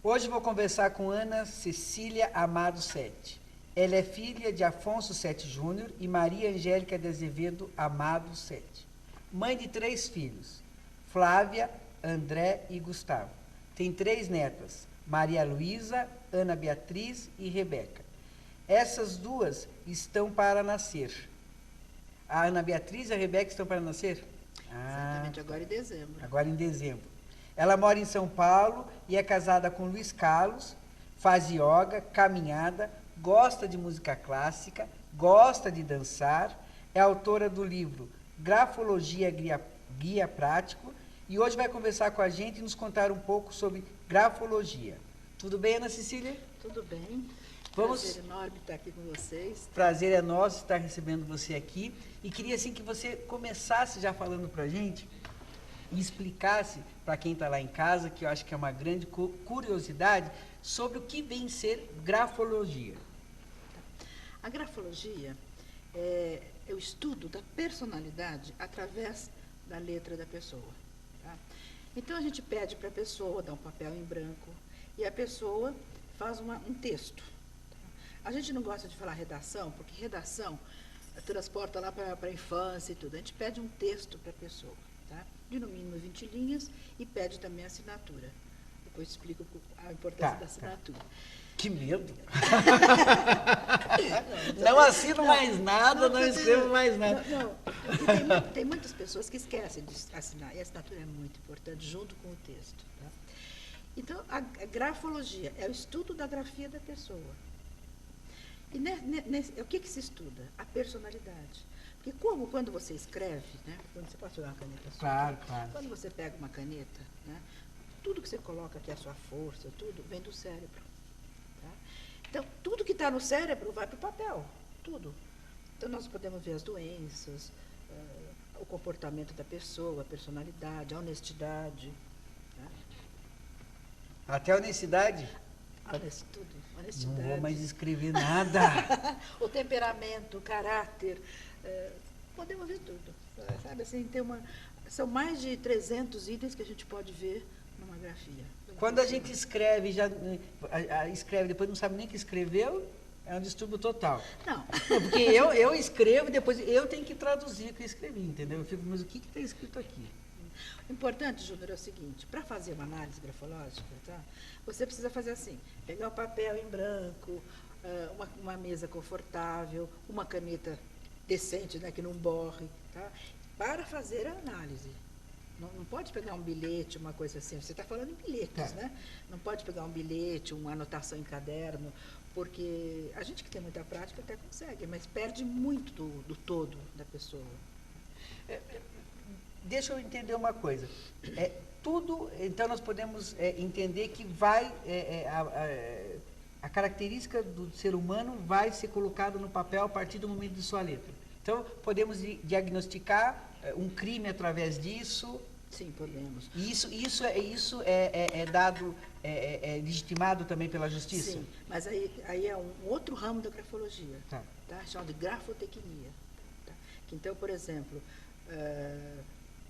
Hoje vou conversar com Ana Cecília Amado Sete. Ela é filha de Afonso Sete Júnior e Maria Angélica de Azevedo Amado Sete. Mãe de 3 filhos, Flávia, André e Gustavo. Tem 3 netas, Maria Luísa, Ana Beatriz e Rebeca. Essas 2 estão para nascer. A Ana Beatriz e a Rebeca estão para nascer? Exatamente, agora em dezembro. Agora em dezembro. Ela mora em São Paulo e é casada com Luiz Carlos, faz yoga, caminhada, gosta de música clássica, gosta de dançar, é autora do livro Grafologia Guia Prático e hoje vai conversar com a gente e nos contar um pouco sobre grafologia. Tudo bem, Ana Cecília? Tudo bem. Prazer enorme estar aqui com vocês. Prazer é nosso estar recebendo você aqui e queria assim que você começasse já falando para a gente e explicasse para quem está lá em casa, que eu acho que é uma grande curiosidade, sobre o que vem ser grafologia. A grafologia é o estudo da personalidade através da letra da pessoa. Tá? Então, a gente pede para a pessoa dar um papel em branco e a pessoa faz um texto. Tá? A gente não gosta de falar redação, porque redação transporta lá para a infância e tudo. A gente pede um texto para a pessoa. Tá? De no mínimo 20 linhas e pede também a assinatura. Depois explico a importância da assinatura. Que medo! Não assino mais nada, não escrevo mais nada. Tem muitas pessoas que esquecem de assinar, e a assinatura é muito importante, junto com o texto. Tá? Então, a grafologia é o estudo da grafia da pessoa. E o que se estuda? A personalidade. Porque quando você escreve, né, quando você pode pegar uma caneta sua, claro. Quando você pega uma caneta, né, tudo que você coloca aqui, a sua força, tudo, vem do cérebro. Tá? Então, tudo que está no cérebro vai para o papel, tudo. Então, nós podemos ver as doenças, o comportamento da pessoa, a personalidade, a honestidade. Tá? Até a honestidade? Tudo, honestidade. Não vou mais escrever nada. O temperamento, o caráter, podemos ver tudo. Sabe, assim, são mais de 300 itens que a gente pode ver numa grafia. Quando a gente escreve, escreve, depois não sabe nem o que escreveu, é um distúrbio total. Não. Porque eu escrevo e depois eu tenho que traduzir o que eu escrevi, entendeu? Eu fico, mas o que está escrito aqui? O importante, Júnior, é o seguinte, para fazer uma análise grafológica, tá, você precisa fazer assim, pegar o papel em branco, uma mesa confortável, uma caneta decente, né, que não borre, tá, para fazer a análise. Não pode pegar um bilhete, uma coisa assim, você está falando em bilhetes, né? Não pode pegar um bilhete, uma anotação em caderno, porque a gente que tem muita prática até consegue, mas perde muito do todo da pessoa. Deixa eu entender uma coisa. Então nós podemos entender que a característica do ser humano vai ser colocada no papel a partir do momento de sua letra. Então, podemos diagnosticar um crime através disso? Sim, podemos. E isso é dado, legitimado também pela justiça? Sim, mas aí é um outro ramo da grafologia, tá? Chamado de grafotecnia. Tá? Então, por exemplo,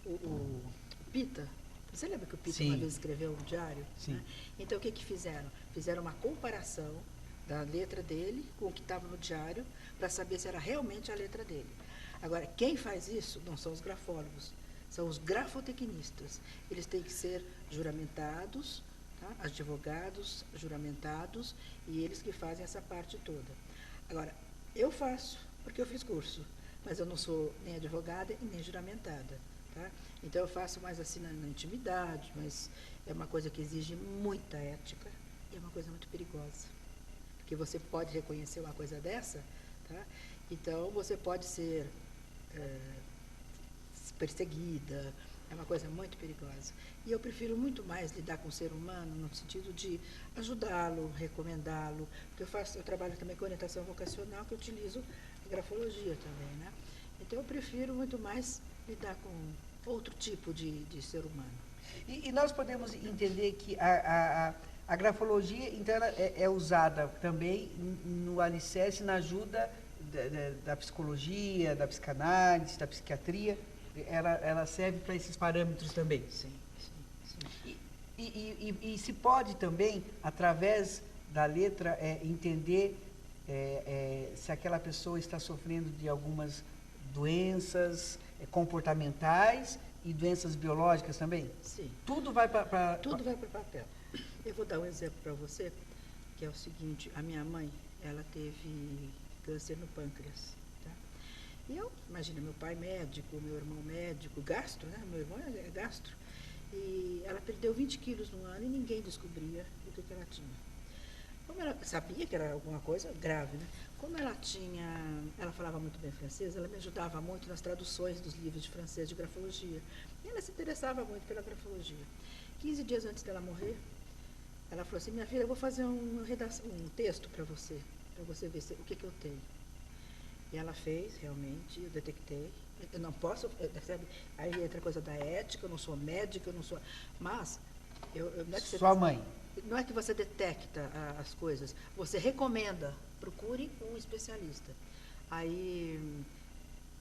o Pita, você lembra que o Pita uma vez escreveu um diário? Sim. Né? Então, o que fizeram? Fizeram uma comparação da letra dele com o que estava no diário, para saber se era realmente a letra dele. Agora, quem faz isso não são os grafólogos, são os grafotecnistas. Eles têm que ser juramentados, tá? Advogados juramentados, e eles que fazem essa parte toda. Agora, eu faço, porque eu fiz curso, mas eu não sou nem advogada e nem juramentada. Tá? Então, eu faço mais assim na intimidade, mas é uma coisa que exige muita ética e é uma coisa muito perigosa. Porque você pode reconhecer uma coisa dessa, tá? Então você pode ser perseguida, é uma coisa muito perigosa. E eu prefiro muito mais lidar com o ser humano no sentido de ajudá-lo, recomendá-lo, porque eu trabalho também com orientação vocacional, que eu utilizo a grafologia também, né? Então eu prefiro muito mais lidar com outro tipo de ser humano. E nós podemos entender que a grafologia, então, ela é usada também no alicerce, na ajuda da psicologia, da psicanálise, da psiquiatria. Ela serve para esses parâmetros também. Sim, sim, sim. E se pode também, através da letra, entender se aquela pessoa está sofrendo de algumas doenças comportamentais e doenças biológicas também? Sim. Tudo vai para... Tudo vai para o papel. Eu vou dar um exemplo para você, que é o seguinte: a minha mãe, ela teve câncer no pâncreas. Tá? E eu, imagina, meu pai médico, meu irmão médico, gastro, né? Meu irmão é gastro. E ela perdeu 20 quilos no ano e ninguém descobria o que ela tinha. Como ela sabia que era alguma coisa grave, né? Como ela falava muito bem francês, ela me ajudava muito nas traduções dos livros de francês de grafologia. E ela se interessava muito pela grafologia. 15 dias antes dela morrer, ela falou assim: minha filha, eu vou fazer um texto para você ver o que eu tenho. E ela fez, realmente, eu detectei. Eu não posso, sabe? Aí entra a coisa da ética, eu não sou médica, eu não sou... Mas, não é que Sua mãe. Não é que você detecta as coisas, você recomenda, procure um especialista. Aí,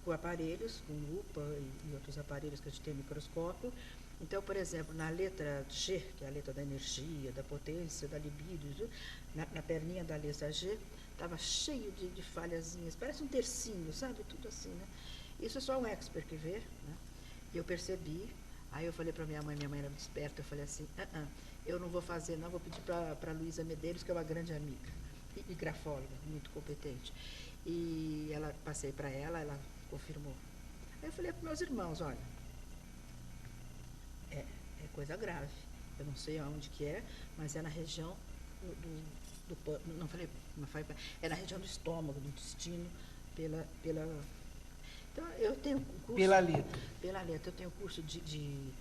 com aparelhos, com lupa e outros aparelhos que a gente tem microscópio. Então, por exemplo, na letra G, que é a letra da energia, da potência, da libido, na perninha da letra G, estava cheio de falhazinhas, parece um tercinho, sabe? Tudo assim, né? Isso é só um expert que vê, né? E eu percebi, aí eu falei para minha mãe era desperta, eu falei assim: eu não vou fazer, não, vou pedir para a Luísa Medeiros, que é uma grande amiga, e grafóloga, muito competente. E passei para ela confirmou. Aí eu falei para meus irmãos: olha, é coisa grave, eu não sei aonde que é, mas é na região é na região do estômago, do intestino, então, eu tenho curso... Pela letra. Pela letra. Eu tenho curso de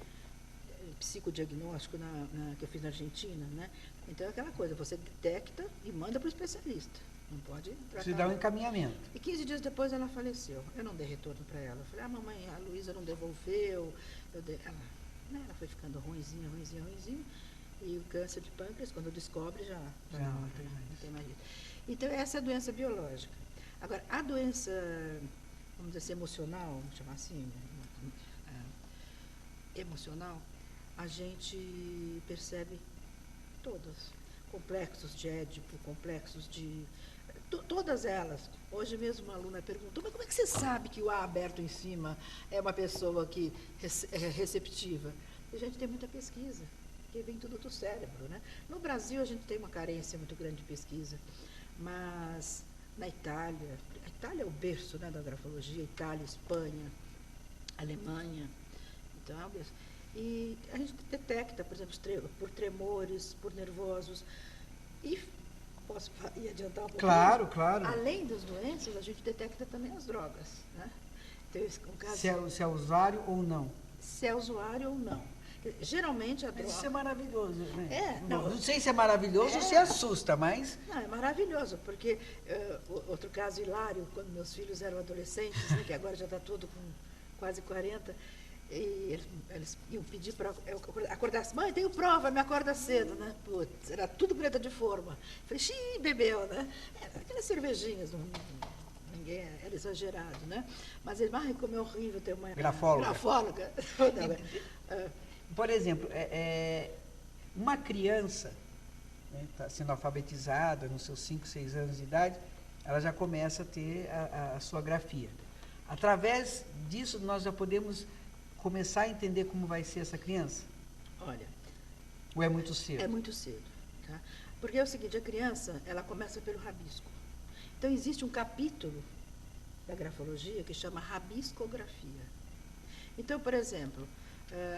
psicodiagnóstico que eu fiz na Argentina, né? Então, é aquela coisa, você detecta e manda para o especialista. Não pode tratar. Você dá um encaminhamento. E 15 dias depois ela faleceu. Eu não dei retorno para ela. Eu falei: mamãe, a Luísa não devolveu. Ela foi ficando ruinzinha. E o câncer de pâncreas, quando descobre, já não tem mais jeito. Então, essa é a doença biológica. Agora, a doença, vamos dizer assim, emocional, vamos chamar assim, emocional, a gente percebe todas. Complexos de Édipo, complexos de... Todas elas. Hoje mesmo uma aluna perguntou: mas como é que você sabe que o A aberto em cima é uma pessoa que é receptiva? E a gente tem muita pesquisa, porque vem tudo do cérebro, né? No Brasil a gente tem uma carência muito grande de pesquisa, mas na Itália, a Itália é o berço, né, da grafologia, Itália, Espanha, Alemanha, então é o berço. E a gente detecta, por exemplo, por tremores, por nervosos. E posso ir adiantar um pouco? Claro, claro. Além das doenças, a gente detecta também as drogas, né? Então, um caso, se é usuário ou não. Se é usuário ou não. Geralmente a droga... Isso é maravilhoso, né? Não sei se é maravilhoso ou se assusta, mas... Não, é maravilhoso, porque outro caso hilário, quando meus filhos eram adolescentes, né, que agora já está todo com quase 40, e eles iam pedir para eu acordar. Mãe, tenho prova, me acorda cedo, né? Putz, era tudo preta de forma. Falei: xiii, bebeu, né? Aquelas cervejinhas, ninguém era exagerado, né? Mas ele: como é horrível ter uma grafóloga. Por exemplo, uma criança está sendo alfabetizada nos seus 5, 6 anos de idade, ela já começa a ter a sua grafia. Através disso, nós já podemos começar a entender como vai ser essa criança? Olha... Ou é muito cedo? É muito cedo, tá? Porque é o seguinte, a criança, ela começa pelo rabisco. Então, existe um capítulo da grafologia que chama rabiscografia. Então, por exemplo,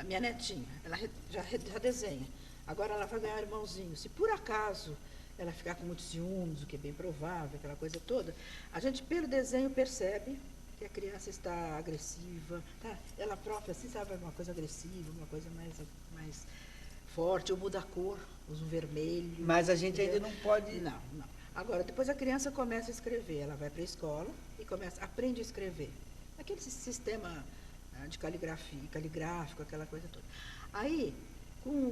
minha netinha, ela já desenha. Agora ela vai ganhar irmãozinho. Se por acaso ela ficar com muitos ciúmes, o que é bem provável, aquela coisa toda, a gente, pelo desenho, percebe que a criança está agressiva, tá? Ela própria, assim, sabe, uma coisa agressiva, uma coisa mais forte, ou muda a cor, usa um vermelho. Mas a gente ainda não pode... Não. Agora, depois a criança começa a escrever, ela vai para a escola e aprende a escrever. Aquele sistema de caligráfico, aquela coisa toda. Aí,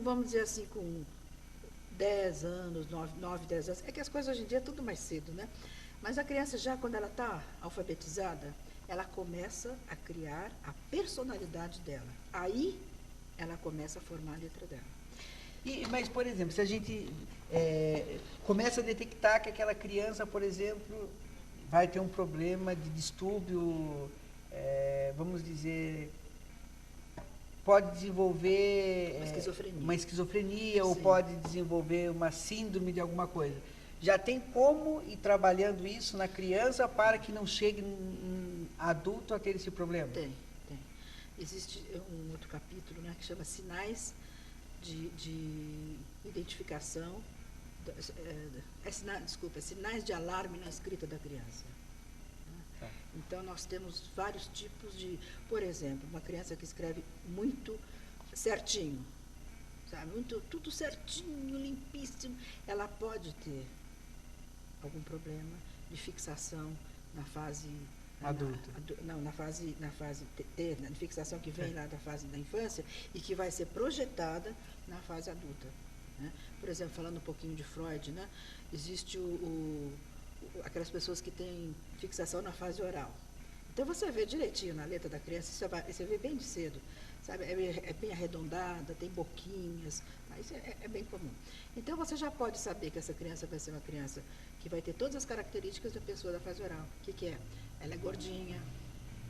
vamos dizer assim, com 10 anos, 9, 10 anos, é que as coisas hoje em dia é tudo mais cedo, né? Mas a criança já, quando ela está alfabetizada, ela começa a criar a personalidade dela. Aí, ela começa a formar a letra dela. Mas, por exemplo, se a gente começa a detectar que aquela criança, por exemplo, vai ter um problema de distúrbio, vamos dizer, pode desenvolver uma esquizofrenia ou pode desenvolver uma síndrome de alguma coisa. Já tem como ir trabalhando isso na criança para que não chegue adulto a ter esse problema? Tem. Existe um outro capítulo, né, que chama Sinais de Identificação, Sinais de Alarme na Escrita da Criança. Tá. Então, nós temos vários tipos de, por exemplo, uma criança que escreve muito certinho, sabe, tudo certinho, limpíssimo, ela pode ter algum problema de fixação na fase adulta. Na fase T, na fixação que vem lá da fase da infância e que vai ser projetada na fase adulta. Né? Por exemplo, falando um pouquinho de Freud, né? Existe aquelas pessoas que têm fixação na fase oral. Então, você vê direitinho na letra da criança, você vê bem de cedo, sabe? É bem arredondada, tem boquinhas, isso é bem comum. Então, você já pode saber que essa criança vai ser uma criança que vai ter todas as características da pessoa da fase oral. O que é? Ela é gordinha,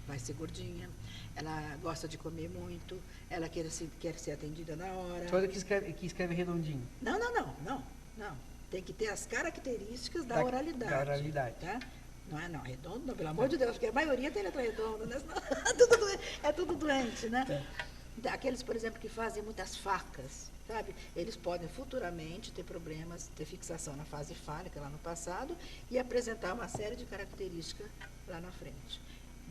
vai ser gordinha, ela gosta de comer muito, ela quer ser atendida na hora. Toda que escreve redondinho. Não. Tem que ter as características da oralidade. Da oralidade. Tá? Não, redondo não, pelo amor de Deus, porque a maioria tem letra redonda, né? É tudo doente, né? Aqueles, por exemplo, que fazem muitas facas, sabe? Eles podem futuramente ter problemas, ter fixação na fase fálica lá no passado e apresentar uma série de características lá na frente.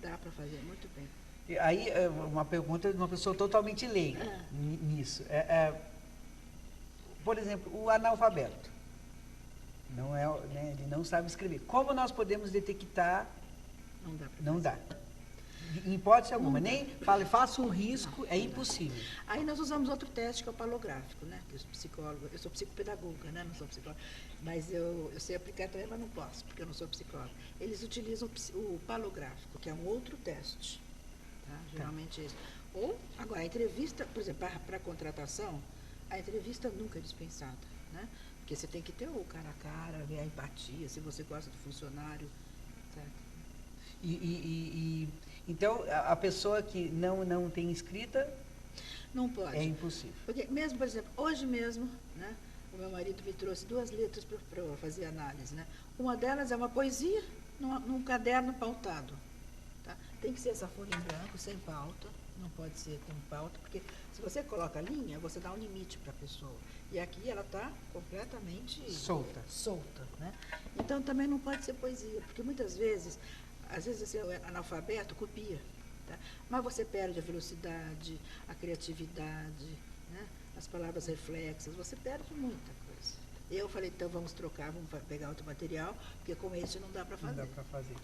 Dá para fazer muito bem. E aí, uma pergunta de uma pessoa totalmente leiga nisso. Por exemplo, o analfabeto. Ele não sabe escrever. Como nós podemos detectar? Não dá. Em hipótese alguma. Nem faça um risco, é impossível. Aí nós usamos outro teste, que é o palográfico, né? Que eu sou psicopedagoga, né? Não sou psicóloga. Mas eu sei aplicar também, mas não posso, porque eu não sou psicóloga. Eles utilizam o palográfico, que é um outro teste. Tá? Geralmente é isso. Ou, agora, a entrevista, por exemplo, para contratação, a entrevista nunca é dispensada, né? Porque você tem que ter o cara a cara, ver a empatia, se você gosta do funcionário, certo? Então, a pessoa que não tem escrita... Não pode. É impossível. Porque mesmo, por exemplo, hoje mesmo, né, o meu marido me trouxe 2 letras para fazer análise, né? Uma delas é uma poesia num caderno pautado. Tá? Tem que ser essa folha em branco, sem pauta, não pode ser com pauta, porque se você coloca a linha, você dá um limite para a pessoa. E aqui ela está completamente solta, né? Então também não pode ser poesia, porque muitas vezes, às vezes você é analfabeto, copia, tá? Mas você perde a velocidade, a criatividade, né? As palavras reflexas, você perde muita coisa. Eu falei, então vamos trocar, vamos pegar outro material, porque com esse não dá para fazer. Não dá para fazer.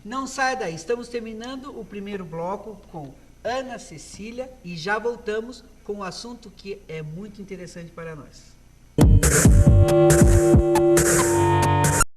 Não sai daí, estamos terminando o primeiro bloco com Ana Cecília e já voltamos com um assunto que é muito interessante para nós.